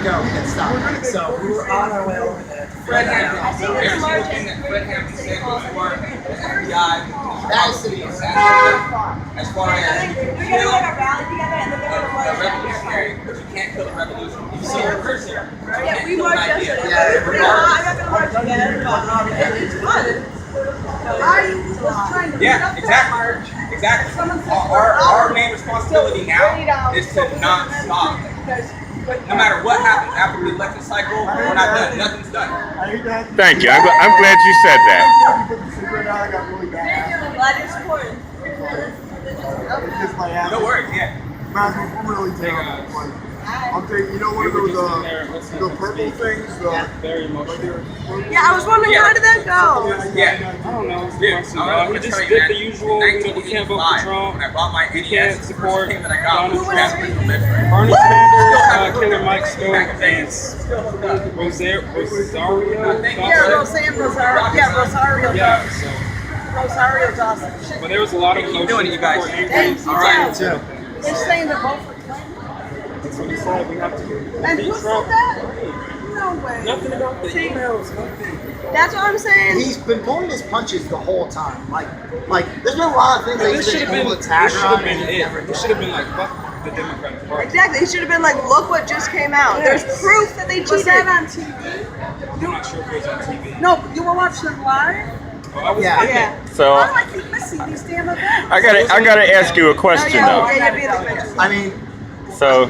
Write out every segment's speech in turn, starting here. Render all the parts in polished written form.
go, we get stuck. So we were on our way over there. Fred Hampton. I think There's it's one March. thing that Fred Hampton said before the FBI, That city is as far I as think you we're can gonna kill like a rally together and then we're a gonna march. revolutionary, but you can't kill a revolution. You see a person, you Yeah, can't we kill an marched idea. yesterday. Yeah, It's pretty hot. I'm not gonna march again, but it's fun. I was trying to Yeah, exactly. Exactly. Our main responsibility now is to not stop. No matter what happens after the election cycle, we're not done. Nothing's done. Thank you. I'm glad you said that. I'm glad you're supporting. No worries, yeah. I'm really terrible. I'm taking, you know, one of those, the purple things, Very emotional. Yeah, I was wondering how did that go? Yeah. I don't know. Dude, I'm We gonna just tell you, did man, the usual. in We can't vote for 1985, Trump. when I bought my We NES, can't the support first game that I got was Donald Jasper Trump. the Lifter. Bernie Sanders, Killer Mike Stone, and Still hooked up. Rosario. Thank you, Yeah, brother. Roseanne Rosario. Yeah, Rosario. Yeah, so, Rosario Dawson. but there was a lot of Keep doing it, you guys. Thanks. All right. They're saying to vote for Clinton. That's what he said. We have to And beat who said Trump. that? No way. Nothing about the emails. Nothing. That's what I'm saying. He's been pulling his punches the whole time. Like, there's been a lot of things that This he's should have been been. able to This attack should on. have been and he never it. did. This should have been like fuck the Democratic Party. Exactly. He should have been like, look what just came out. There's proof that they Was cheated. that on TV? I'm not sure if it was on TV. No, you were watching it live? Oh, I was Yeah. with Yeah. it. So Why do I keep missing these damn events? I gotta ask you a question Oh, though. yeah, you're being offensive. I mean, So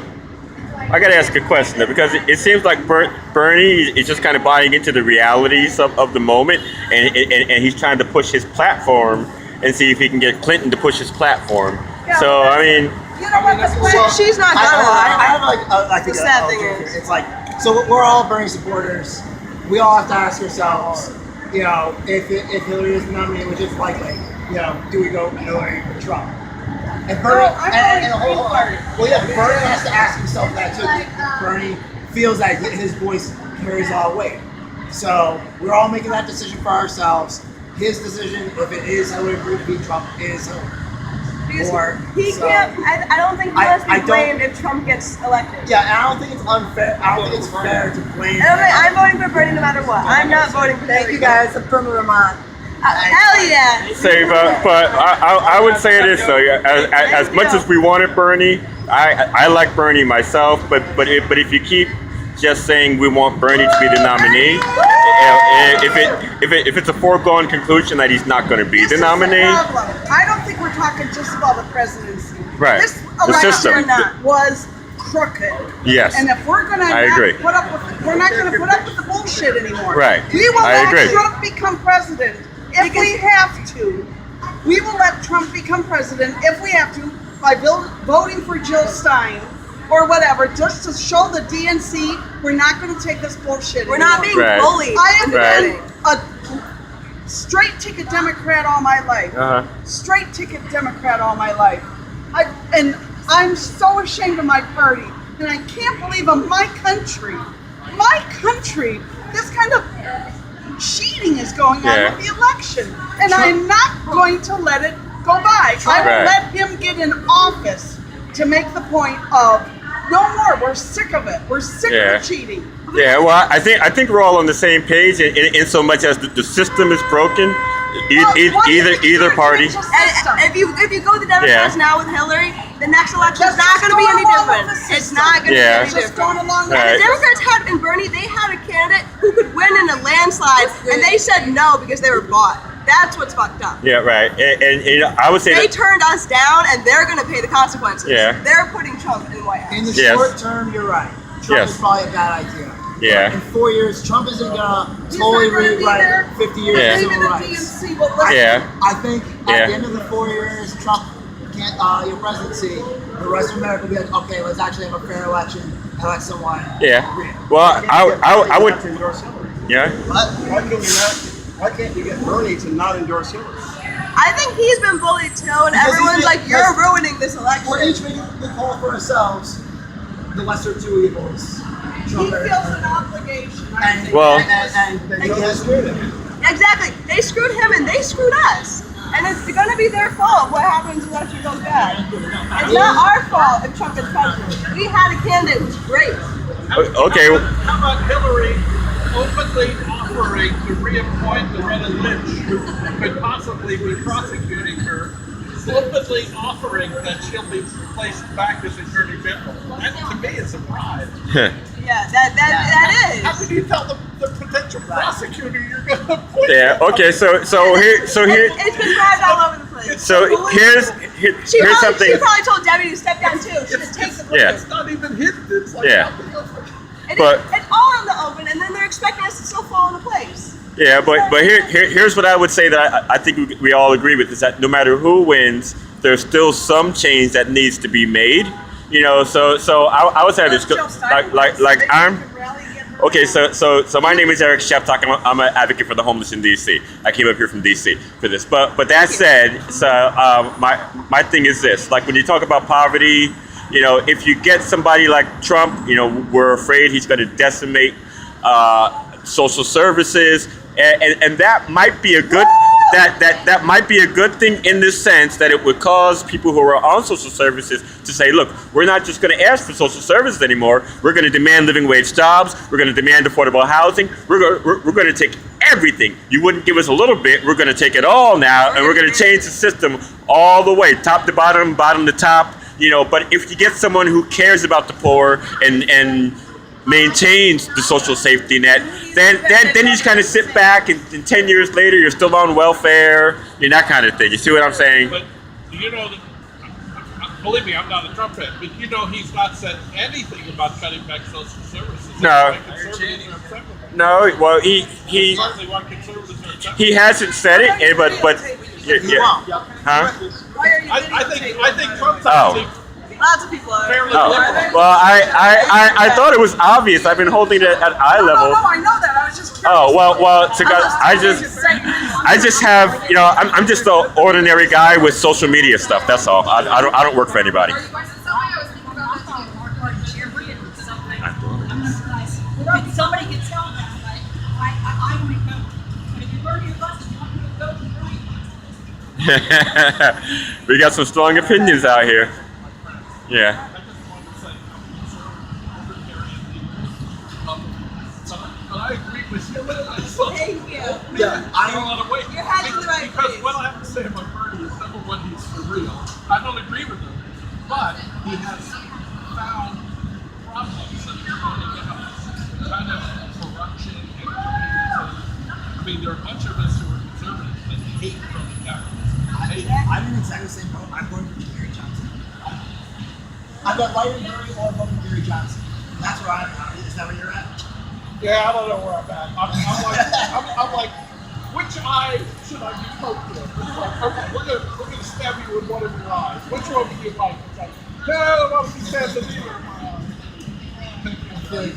I gotta ask a question though, because it seems like Bernie is just kind of buying into the realities of the moment, and he's trying to push his platform and see if he can get Clinton to push his platform. Yeah, So but I mean, You know what? The Well, she's not gonna. I have like, I think The sad a thing joke is- here. It's like, so we're all Bernie supporters. We all have to ask ourselves, you know, if Hillary is the nominee, which is likely, you know, do we go Hillary or Trump? And Bernie, Well, I'm and voting hold for on. Well, yeah, Bernie has to ask himself that too. Bernie feels that his voice carries a lot of weight. So we're all making that decision for ourselves. His decision, if it is Hillary to beat Trump, is Hillary. Or, He so- can't. I don't think he I- wants to I be don't- blamed if Trump gets elected. Yeah, and I don't think it's unfair. I don't think it's fair to blame. I'm voting for Bernie no matter what. I'm not voting for Thank Hillary. you guys. I'm from Vermont. Hell yeah. say, but I would say this though. As much as we wanted Bernie, I like Bernie myself. But if you keep just saying we want Bernie to be the nominee, if it's a foregone conclusion that he's not going to be This the is nominee, problem. I don't think we're talking just about the presidency. Right. This The system. election was crooked. yes, And if we're gonna I agree. we're not gonna put up with the bullshit anymore. Right. We will I let agree. Trump become president if we have to. We will let Trump become president if we have to by voting for Jill Stein or whatever, just to show the DNC we're not going to take this bullshit We're not anymore. being Right. bullied. I have Right. been a straight ticket Democrat all my life. Straight ticket Democrat all my life. And I'm so ashamed of my party. And I can't believe in my country, this kind of cheating is going on Yeah. with the election. And I'm not going to let it go by. I will Right. let him get in office to make the point of no more. We're sick of it. We're sick Yeah. of the cheating. yeah. Well, I think we're all on the same page in so much as the system is broken. Either party. And if you go with the Democrats Yeah. now with Hillary, the next election is That's not just going to be going any along with different. the It's system. not going to Yeah. be any Just different. going along with Right. The Democrats had, and Bernie, they had a candidate who could win in a landslide, and they said no because they were bought. That's what's fucked up. Yeah, right. And you know, I would say They that. turned us down, and they're going to pay the consequences. Yeah. They're putting Trump in the White House. In the Yes. short term, you're right. Trump Yes. is probably a bad idea. Yeah. In 4 years, Trump isn't gonna He's totally not gonna be rewrite there. 50 years Yeah. of Maybe civil the rights. DNC will listen. Yeah. I think Yeah. at the end of the 4 years, Trump can't, your presidency, the rest of America will be like, okay, let's actually have a fair election and let someone. Yeah. win. Well, I would. To endorse Hillary. Yeah. But Why can't you get Bernie to not endorse Hillary? I think he's been bullied too, and Because everyone's he's like, been- "You're because ruining this election." we're each making the call for ourselves, the lesser two evils. He Trump feels an obligation. I and, think. Well- and he has screwed him. Exactly. They screwed him, and they screwed us. And it's going to be their fault what happens if election goes bad. It's not our fault if Trump is president. We had a candidate who's great. Okay. How about Hillary openly offering to reappoint Loretta Lynch, who could possibly be prosecuting her, openly offering that she'll be placed back as Attorney General? That to me is a bribe. Yeah, that is. How can you tell the potential prosecutor you're going to appoint? Yeah. Okay. So here. It's been bribed all over the place. So here's She something. probably told Debbie to step down too. She would take the place. Yeah. It's not even hidden. It's like Yeah. But- It's all in the open, and then they're expecting us to still fall into place. Yeah, but here's what I would say that I think we all agree with is that no matter who wins, there's still some change that needs to be made. You know, so I would say this like I'm. Okay, so my name is Eric Sheptock. I'm an advocate for the homeless in DC. I came up here from DC for this. But that said, so my thing is this: like when you talk about poverty, you know, if you get somebody like Trump, you know, we're afraid he's going to decimate social services, and that might be a good. That might be a good thing in the sense that it would cause people who are on social services to say, look, we're not just going to ask for social services anymore. We're going to demand living wage jobs. We're going to demand affordable housing. We're going to take everything. You wouldn't give us a little bit. We're going to take it all now, and we're going to change the system all the way, top to bottom, bottom to top. You know, but if you get someone who cares about the poor and maintains the social safety net, then you just kind of sit back and 10 years later you're still on welfare, you know, that kind of thing. You see what I'm saying? But you know, believe me, I'm not a Trump fan, but you know he's not said anything about cutting back social services. No. Well, he hasn't said it, but yeah. Huh? I think Trump's Oh. actually Lots of people are. fairly Oh, liberal. well, I thought it was obvious. I've been holding it at eye level. No, I know that. I was just curious. Oh well, I just have, you know, I'm just an ordinary guy with social media stuff. That's all. I don't work for anybody. Somebody can tell that. I want to go. But if you learn your lesson, you want to go to the We got some strong opinions out here. Yeah. But I agree with you. Thank you. Yeah, I don't want to wait. Your head's in the right Because place. what I have to say about Bernie is number one, he's for real. I don't agree with him, but he has found problems that are going to get us. Kind of corruption and I mean, there are a bunch of us who are conservatives that hate Bernie capitalism. I'm in exactly the same boat. I'm voting for Gary Johnson. I've got light and Bernie or voting for Gary Johnson. That's where I'm at. Is that where you're at? Yeah, I don't know where I'm at. I'm like, which eye should I be poked with? It's like, okay, we're gonna stab you with one of your eyes. Which one do you like? It's like, no, I want to be stabbed in either of my eyes. I feel like